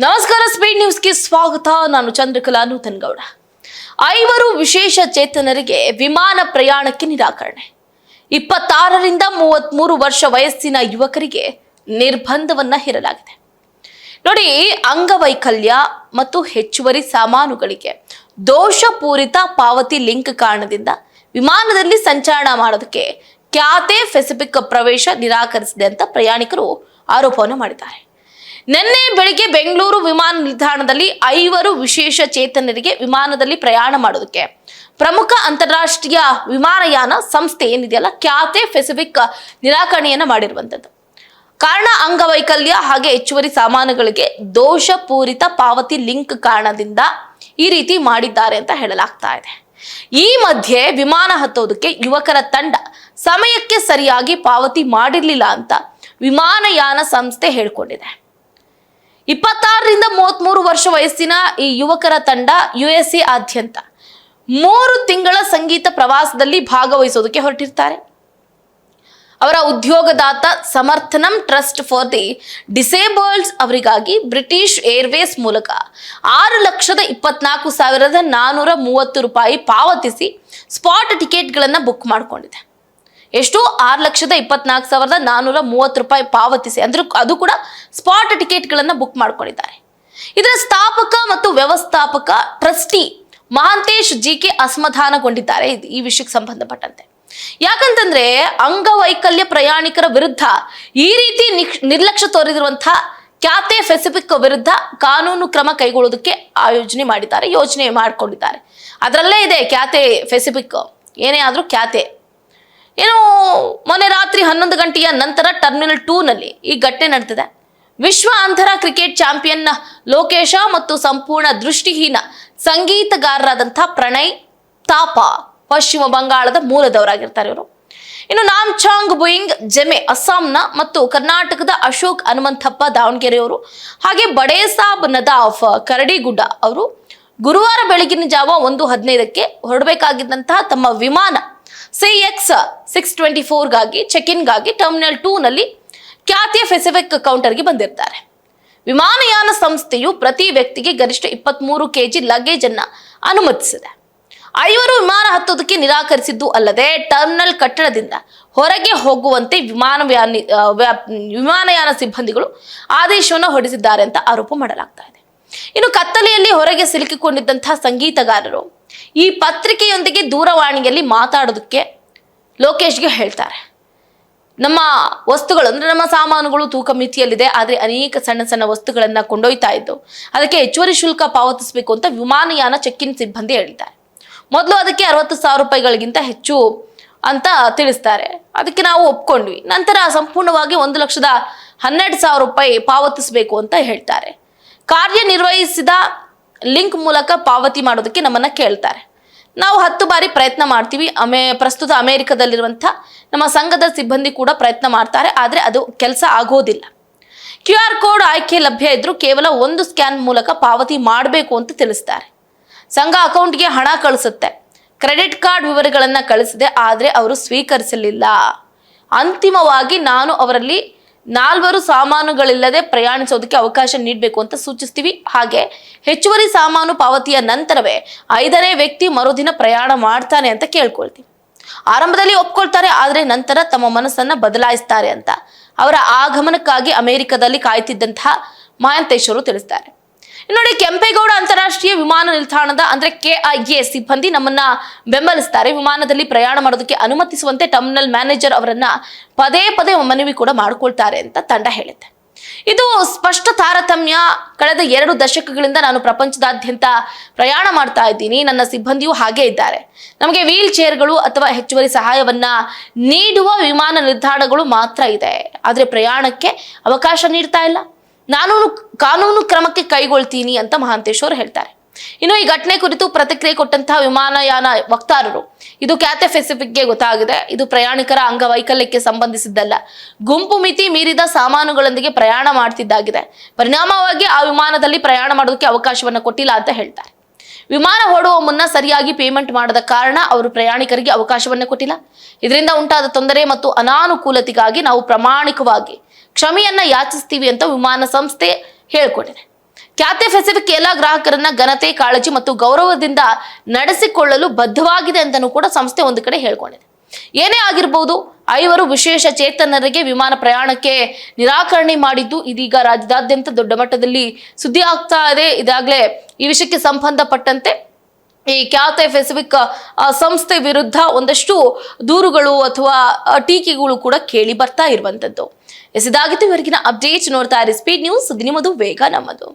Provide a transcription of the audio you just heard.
ನಮಸ್ಕಾರ, ಸ್ಪೀಡ್ ನ್ಯೂಸ್ಗೆ ಸ್ವಾಗತ. ನಾನು ಚಂದ್ರಕಲಾ ನೂತನಗೌಡ. 5 ವಿಶೇಷ ಚೇತನರಿಗೆ ವಿಮಾನ ಪ್ರಯಾಣಕ್ಕೆ ನಿರಾಕರಣೆ. 26ರಿಂದ 33 ವರ್ಷ ವಯಸ್ಸಿನ ಯುವಕರಿಗೆ ನಿರ್ಬಂಧವನ್ನ ಹೇರಲಾಗಿದೆ. ನೋಡಿ, ಅಂಗವೈಕಲ್ಯ ಮತ್ತು ಹೆಚ್ಚುವರಿ ಸಾಮಾನುಗಳಿಗೆ ದೋಷಪೂರಿತ ಪಾವತಿ ಲಿಂಕ್ ಕಾರಣದಿಂದ ವಿಮಾನದಲ್ಲಿ ಸಂಚಾರ ಮಾಡೋದಕ್ಕೆ ಕ್ಯಾಥೆ ಪೆಸಿಫಿಕ್ ಪ್ರವೇಶ ನಿರಾಕರಿಸಿದೆ ಅಂತ ಪ್ರಯಾಣಿಕರು ಆರೋಪವನ್ನು ಮಾಡಿದ್ದಾರೆ. ನಿನ್ನೆ ಬೆಳಿಗ್ಗೆ ಬೆಂಗಳೂರು ವಿಮಾನ ನಿಲ್ದಾಣದಲ್ಲಿ 5 ವಿಶೇಷ ಚೇತನರಿಗೆ ವಿಮಾನದಲ್ಲಿ ಪ್ರಯಾಣ ಮಾಡೋದಕ್ಕೆ ಪ್ರಮುಖ ಅಂತಾರಾಷ್ಟ್ರೀಯ ವಿಮಾನಯಾನ ಸಂಸ್ಥೆ ಏನಿದೆಯಲ್ಲ, ಕ್ಯಾಥೆ ಪೆಸಿಫಿಕ್ ನಿರಾಕರಣೆಯನ್ನ ಮಾಡಿರುವಂಥದ್ದು. ಕಾರಣ ಅಂಗವೈಕಲ್ಯ ಹಾಗೆ ಹೆಚ್ಚುವರಿ ಸಾಮಾನುಗಳಿಗೆ ದೋಷಪೂರಿತ ಪಾವತಿ ಲಿಂಕ್ ಕಾರಣದಿಂದ ಈ ರೀತಿ ಮಾಡಿದ್ದಾರೆ ಅಂತ ಹೇಳಲಾಗ್ತಾ ಇದೆ. ಈ ಮಧ್ಯೆ ವಿಮಾನ ಹತ್ತೋದಕ್ಕೆ ಯುವಕರ ತಂಡ ಸಮಯಕ್ಕೆ ಸರಿಯಾಗಿ ಪಾವತಿ ಮಾಡಿರಲಿಲ್ಲ ಅಂತ ವಿಮಾನಯಾನ ಸಂಸ್ಥೆ ಹೇಳಿಕೊಂಡಿದೆ. 26ರಿಂದ 33 ವರ್ಷ ವಯಸ್ಸಿನ ಈ ಯುವಕರ ತಂಡ USA ಆದ್ಯಂತ 3 ತಿಂಗಳ ಸಂಗೀತ ಪ್ರವಾಸದಲ್ಲಿ ಭಾಗವಹಿಸೋದಕ್ಕೆ ಹೊರಟಿರ್ತಾರೆ. ಅವರ ಉದ್ಯೋಗದಾತ Samarthanam trust for the disabled ಅವರಿಗಾಗಿ ಬ್ರಿಟಿಷ್ ಏರ್ವೇಸ್ ಮೂಲಕ 6,24,430 ರೂಪಾಯಿ ಪಾವತಿಸಿ ಸ್ಪಾಟ್ ಟಿಕೆಟ್ಗಳನ್ನು ಬುಕ್ ಮಾಡಿಕೊಂಡಿದೆ. ಎಷ್ಟು? 6,24,430 ರೂಪಾಯಿ ಪಾವತಿಸಿ, ಅಂದ್ರೆ ಅದು ಕೂಡ ಸ್ಪಾಟ್ ಟಿಕೆಟ್ಗಳನ್ನು ಬುಕ್ ಮಾಡ್ಕೊಂಡಿದ್ದಾರೆ. ಇದರ ಸ್ಥಾಪಕ ಮತ್ತು ವ್ಯವಸ್ಥಾಪಕ ಟ್ರಸ್ಟಿ ಮಹಾಂತೇಶ್ GK ಅಸಮಾಧಾನಗೊಂಡಿದ್ದಾರೆ ಈ ವಿಷಯಕ್ಕೆ ಸಂಬಂಧಪಟ್ಟಂತೆ. ಯಾಕಂತಂದ್ರೆ ಅಂಗವೈಕಲ್ಯ ಪ್ರಯಾಣಿಕರ ವಿರುದ್ಧ ಈ ರೀತಿ ನಿರ್ಲಕ್ಷ್ಯ ತೋರಿದಿರುವಂತಹ ಕ್ಯಾಥೆ ಪೆಸಿಫಿಕ್ ವಿರುದ್ಧ ಕಾನೂನು ಕ್ರಮ ಕೈಗೊಳ್ಳೋದಕ್ಕೆ ಯೋಚನೆ ಮಾಡಿಕೊಂಡಿದ್ದಾರೆ. ಅದರಲ್ಲೇ ಇದೆ ಕ್ಯಾಥೆ ಪೆಸಿಫಿಕ್. ಏನೇ ಆದ್ರೂ ಕ್ಯಾಥೆ ಮೊನ್ನೆ ರಾತ್ರಿ 11 ಗಂಟೆಯ ನಂತರ ಟರ್ಮಿನಲ್ 2 ನಲ್ಲಿ ಈ ಘಟನೆ ನಡೆದಿದೆ. ವಿಶ್ವ ಅಂತರ ಕ್ರಿಕೆಟ್ ಚಾಂಪಿಯನ್ ಲೋಕೇಶ ಮತ್ತು ಸಂಪೂರ್ಣ ದೃಷ್ಟಿಹೀನ ಸಂಗೀತಗಾರರಾದಂತಹ ಪ್ರಣಯ್ ತಾಪಾ ಪಶ್ಚಿಮ ಬಂಗಾಳದ ಮೂಲದವರಾಗಿರ್ತಾರೆ ಇವರು. ಇನ್ನು ನಾಮ್ಚಾಂಗ್ ಬುಯಿಂಗ್ ಜೆಮೆ ಅಸ್ಸಾಂನ ಮತ್ತು ಕರ್ನಾಟಕದ ಅಶೋಕ್ ಹನುಮಂತಪ್ಪ ದಾವಣಗೆರೆಯವರು ಹಾಗೆ ಬಡೇಸಾಬ್ ನದಾಫ್ ಕರಡಿಗುಡ್ಡ ಅವರು ಗುರುವಾರ ಬೆಳಗಿನ ಜಾವ 1:15ಕ್ಕೆ ಹೊರಡಬೇಕಾಗಿದ್ದಂತಹ ತಮ್ಮ ವಿಮಾನ CX-624 ಚೆಕ್ ಇನ್ಗಾಗಿ ಟರ್ಮಿನಲ್ 2 ನಲ್ಲಿ ಕ್ಯಾಥೆ ಪೆಸಿಫಿಕ್ ಕೌಂಟರ್ಗೆ ಬಂದಿರ್ತಾರೆ. ವಿಮಾನಯಾನ ಸಂಸ್ಥೆಯು ಪ್ರತಿ ವ್ಯಕ್ತಿಗೆ ಗರಿಷ್ಠ 23 kg ಲಗೇಜ್ ಅನ್ನ ಅನುಮತಿಸಿದೆ. 5 ವಿಮಾನ ಹತ್ತೋದಕ್ಕೆ ನಿರಾಕರಿಸಿದ್ದು ಅಲ್ಲದೆ ಟರ್ಮಿನಲ್ ಕಟ್ಟಡದಿಂದ ಹೊರಗೆ ಹೋಗುವಂತೆ ವಿಮಾನಯಾನ ಸಿಬ್ಬಂದಿಗಳು ಆದೇಶವನ್ನು ಹೊರಡಿಸಿದ್ದಾರೆ ಅಂತ ಆರೋಪ ಮಾಡಲಾಗ್ತಾ ಇದೆ. ಇನ್ನು ಕತ್ತಲೆಯಲ್ಲಿ ಹೊರಗೆ ಸಿಲುಕಿಕೊಂಡಿದ್ದಂತಹ ಸಂಗೀತಗಾರರು ಈ ಪತ್ರಿಕೆಯೊಂದಿಗೆ ದೂರವಾಣಿಯಲ್ಲಿ ಮಾತಾಡೋದಕ್ಕೆ ಲೋಕೇಶ್ಗೆ ಹೇಳ್ತಾರೆ, ನಮ್ಮ ವಸ್ತುಗಳು ಅಂದ್ರೆ ನಮ್ಮ ಸಾಮಾನುಗಳು ತೂಕ ಮಿತಿಯಲ್ಲಿದೆ, ಆದರೆ ಅನೇಕ ಸಣ್ಣ ಸಣ್ಣ ವಸ್ತುಗಳನ್ನ ಕೊಂಡೊಯ್ತಾ ಇದ್ದು ಅದಕ್ಕೆ ಹೆಚ್ಚುವರಿ ಶುಲ್ಕ ಪಾವತಿಸಬೇಕು ಅಂತ ವಿಮಾನಯಾನ ಚೆಕ್ ಇನ್ ಸಿಬ್ಬಂದಿ ಹೇಳಿದ್ದಾರೆ. ಮೊದಲು ಅದಕ್ಕೆ 60,000 ರೂಪಾಯಿಗಳಿಗಿಂತ ಹೆಚ್ಚು ಅಂತ ತಿಳಿಸ್ತಾರೆ. ಅದಕ್ಕೆ ನಾವು ಒಪ್ಕೊಂಡ್ವಿ. ನಂತರ ಸಂಪೂರ್ಣವಾಗಿ 1,12,000 ರೂಪಾಯಿ ಪಾವತಿಸಬೇಕು ಅಂತ ಹೇಳ್ತಾರೆ. ಕಾರ್ಯನಿರ್ವಹಿಸಿದ ಲಿಂಕ್ ಮೂಲಕ ಪಾವತಿ ಮಾಡೋದಕ್ಕೆ ನಮ್ಮನ್ನ ಕೇಳ್ತಾರೆ. ನಾವು 10 ಬಾರಿ ಪ್ರಯತ್ನ ಮಾಡ್ತೀವಿ. ಪ್ರಸ್ತುತ ಅಮೆರಿಕದಲ್ಲಿರುವಂತಹ ನಮ್ಮ ಸಂಘದ ಸಿಬ್ಬಂದಿ ಕೂಡ ಪ್ರಯತ್ನ ಮಾಡ್ತಾರೆ, ಆದರೆ ಅದು ಕೆಲಸ ಆಗೋದಿಲ್ಲ. QR ಕೋಡ್ ಆಯ್ಕೆ ಲಭ್ಯ ಇದ್ರೂ ಕೇವಲ 1 ಸ್ಕ್ಯಾನ್ ಮೂಲಕ ಪಾವತಿ ಮಾಡಬೇಕು ಅಂತ ತಿಳಿಸ್ತಾರೆ. ಸಂಘ ಅಕೌಂಟ್ಗೆ ಹಣ ಕಳಿಸುತ್ತೆ, ಕ್ರೆಡಿಟ್ ಕಾರ್ಡ್ ವಿವರಗಳನ್ನ ಕಳಿಸಿದೆ, ಆದರೆ ಅವರು ಸ್ವೀಕರಿಸಲಿಲ್ಲ. ಅಂತಿಮವಾಗಿ ನಾನು ಅವರಲ್ಲಿ 4 ಸಾಮಾನುಗಳಿಲ್ಲದೆ ಪ್ರಯಾಣಿಸೋದಕ್ಕೆ ಅವಕಾಶ ನೀಡಬೇಕು ಅಂತ ಸೂಚಿಸ್ತೀವಿ. ಹಾಗೆ ಹೆಚ್ಚುವರಿ ಸಾಮಾನು ಪಾವತಿಯ ನಂತರವೇ 5ನೇ ವ್ಯಕ್ತಿ ಮರುದಿನ ಪ್ರಯಾಣ ಮಾಡ್ತಾನೆ ಅಂತ ಕೇಳ್ಕೊಳ್ತೀವಿ. ಆರಂಭದಲ್ಲಿ ಒಪ್ಕೊಳ್ತಾರೆ, ಆದರೆ ನಂತರ ತಮ್ಮ ಮನಸ್ಸನ್ನ ಬದಲಾಯಿಸ್ತಾರೆ ಅಂತ ಅವರ ಆಗಮನಕ್ಕಾಗಿ ಅಮೆರಿಕದಲ್ಲಿ ಕಾಯ್ತಿದ್ದಂತಹ ಮಹಾಂತೇಶ್ವರು ತಿಳಿಸ್ತಾರೆ. ನೋಡಿ, ಕೆಂಪೇಗೌಡ ಅಂತಾರಾಷ್ಟ್ರೀಯ ವಿಮಾನ ನಿಲ್ದಾಣದ ಅಂದ್ರೆ KIA ಸಿಬ್ಬಂದಿ ನಮ್ಮನ್ನ ಬೆಂಬಲಿಸ್ತಾರೆ. ವಿಮಾನದಲ್ಲಿ ಪ್ರಯಾಣ ಮಾಡೋದಕ್ಕೆ ಅನುಮತಿಸುವಂತೆ ಟರ್ಮಿನಲ್ ಮ್ಯಾನೇಜರ್ ಅವರನ್ನ ಪದೇ ಪದೇ ಮನವಿ ಕೂಡ ಮಾಡ್ಕೊಳ್ತಾರೆ ಅಂತ ತಂಡ ಹೇಳಿದೆ. ಇದು ಸ್ಪಷ್ಟ ತಾರತಮ್ಯ. ಕಳೆದ 2 ದಶಕಗಳಿಂದ ನಾನು ಪ್ರಪಂಚದಾದ್ಯಂತ ಪ್ರಯಾಣ ಮಾಡ್ತಾ ಇದ್ದೀನಿ, ನನ್ನ ಸಿಬ್ಬಂದಿಯೂ ಹಾಗೆ ಇದ್ದಾರೆ. ನಮಗೆ ವೀಲ್ ಚೇರ್ಗಳು ಅಥವಾ ಹೆಚ್ಚುವರಿ ಸಹಾಯವನ್ನ ನೀಡುವ ವಿಮಾನ ನಿಲ್ದಾಣಗಳು ಮಾತ್ರ ಇದೆ, ಆದ್ರೆ ಪ್ರಯಾಣಕ್ಕೆ ಅವಕಾಶ ನೀಡ್ತಾ ಇಲ್ಲ. ನಾನು ಕಾನೂನು ಕ್ರಮಕ್ಕೆ ಕೈಗೊಳ್ತೀನಿ ಅಂತ ಮಹಾಂತೇಶ್ ಅವರು ಹೇಳ್ತಾರೆ. ಇನ್ನು ಈ ಘಟನೆ ಕುರಿತು ಪ್ರತಿಕ್ರಿಯೆ ಕೊಟ್ಟಂತಹ ವಿಮಾನಯಾನ ವಕ್ತಾರರು, ಇದು ಕ್ಯಾಥೆ ಪೆಸಿಫಿಕ್ಗೆ ಗೊತ್ತಾಗಿದೆ, ಇದು ಪ್ರಯಾಣಿಕರ ಅಂಗವೈಕಲ್ಯಕ್ಕೆ ಸಂಬಂಧಿಸಿದ್ದಲ್ಲ, ಗುಂಪು ಮಿತಿ ಮೀರಿದ ಸಾಮಾನುಗಳೊಂದಿಗೆ ಪ್ರಯಾಣ ಮಾಡ್ತಿದ್ದಾಗಿದೆ. ಪರಿಣಾಮವಾಗಿ ಆ ವಿಮಾನದಲ್ಲಿ ಪ್ರಯಾಣ ಮಾಡೋದಕ್ಕೆ ಅವಕಾಶವನ್ನು ಕೊಟ್ಟಿಲ್ಲ ಅಂತ ಹೇಳ್ತಾರೆ. ವಿಮಾನ ಹೊರಡುವ ಮುನ್ನ ಸರಿಯಾಗಿ ಪೇಮೆಂಟ್ ಮಾಡದ ಕಾರಣ ಅವರು ಪ್ರಯಾಣಿಕರಿಗೆ ಅವಕಾಶವನ್ನು ಕೊಟ್ಟಿಲ್ಲ. ಇದರಿಂದ ಉಂಟಾದ ತೊಂದರೆ ಮತ್ತು ಅನಾನುಕೂಲತೆಗಾಗಿ ನಾವು ಪ್ರಾಮಾಣಿಕವಾಗಿ ಕ್ಷಮೆಯನ್ನ ಯಾಚಿಸ್ತೀವಿ ಅಂತ ವಿಮಾನ ಸಂಸ್ಥೆ ಹೇಳಿಕೊಂಡಿದೆ. ಕ್ಯಾಥೆ ಪೆಸಿಫಿಕ್ ಎಲ್ಲ ಗ್ರಾಹಕರನ್ನ ಘನತೆ, ಕಾಳಜಿ ಮತ್ತು ಗೌರವದಿಂದ ನಡೆಸಿಕೊಳ್ಳಲು ಬದ್ಧವಾಗಿದೆ ಅಂತಲೂ ಕೂಡ ಸಂಸ್ಥೆ ಒಂದು ಕಡೆ ಹೇಳ್ಕೊಂಡಿದೆ. ಏನೇ ಆಗಿರಬಹುದು, 5 ವಿಶೇಷ ಚೇತನರಿಗೆ ವಿಮಾನ ಪ್ರಯಾಣಕ್ಕೆ ನಿರಾಕರಣೆ ಮಾಡಿದ್ದು ಇದೀಗ ರಾಜ್ಯದಾದ್ಯಂತ ದೊಡ್ಡ ಮಟ್ಟದಲ್ಲಿ ಸುದ್ದಿ ಆಗ್ತಾ ಇದೆ. ಇದಾಗಲೇ ಈ ವಿಷಯಕ್ಕೆ ಸಂಬಂಧಪಟ್ಟಂತೆ ಈ ಕ್ಯಾಥೆ ಪೆಸಿಫಿಕ್ ಸಂಸ್ಥೆ ವಿರುದ್ಧ ಒಂದಷ್ಟು ದೂರುಗಳು ಅಥವಾ ಟೀಕೆಗಳು ಕೂಡ ಕೇಳಿ ಬರ್ತಾ ಇರುವಂತದ್ದು. ಇದಾಗಿತ್ತು ಇವರಿಗಿನ ಅಪ್ಡೇಟ್. ನೋಡ್ತಾ ಇರಿ ಸ್ಪೀಡ್ ನ್ಯೂಸ್, ನಿಮ್ಮದು ವೇಗ ನಮ್ಮದು.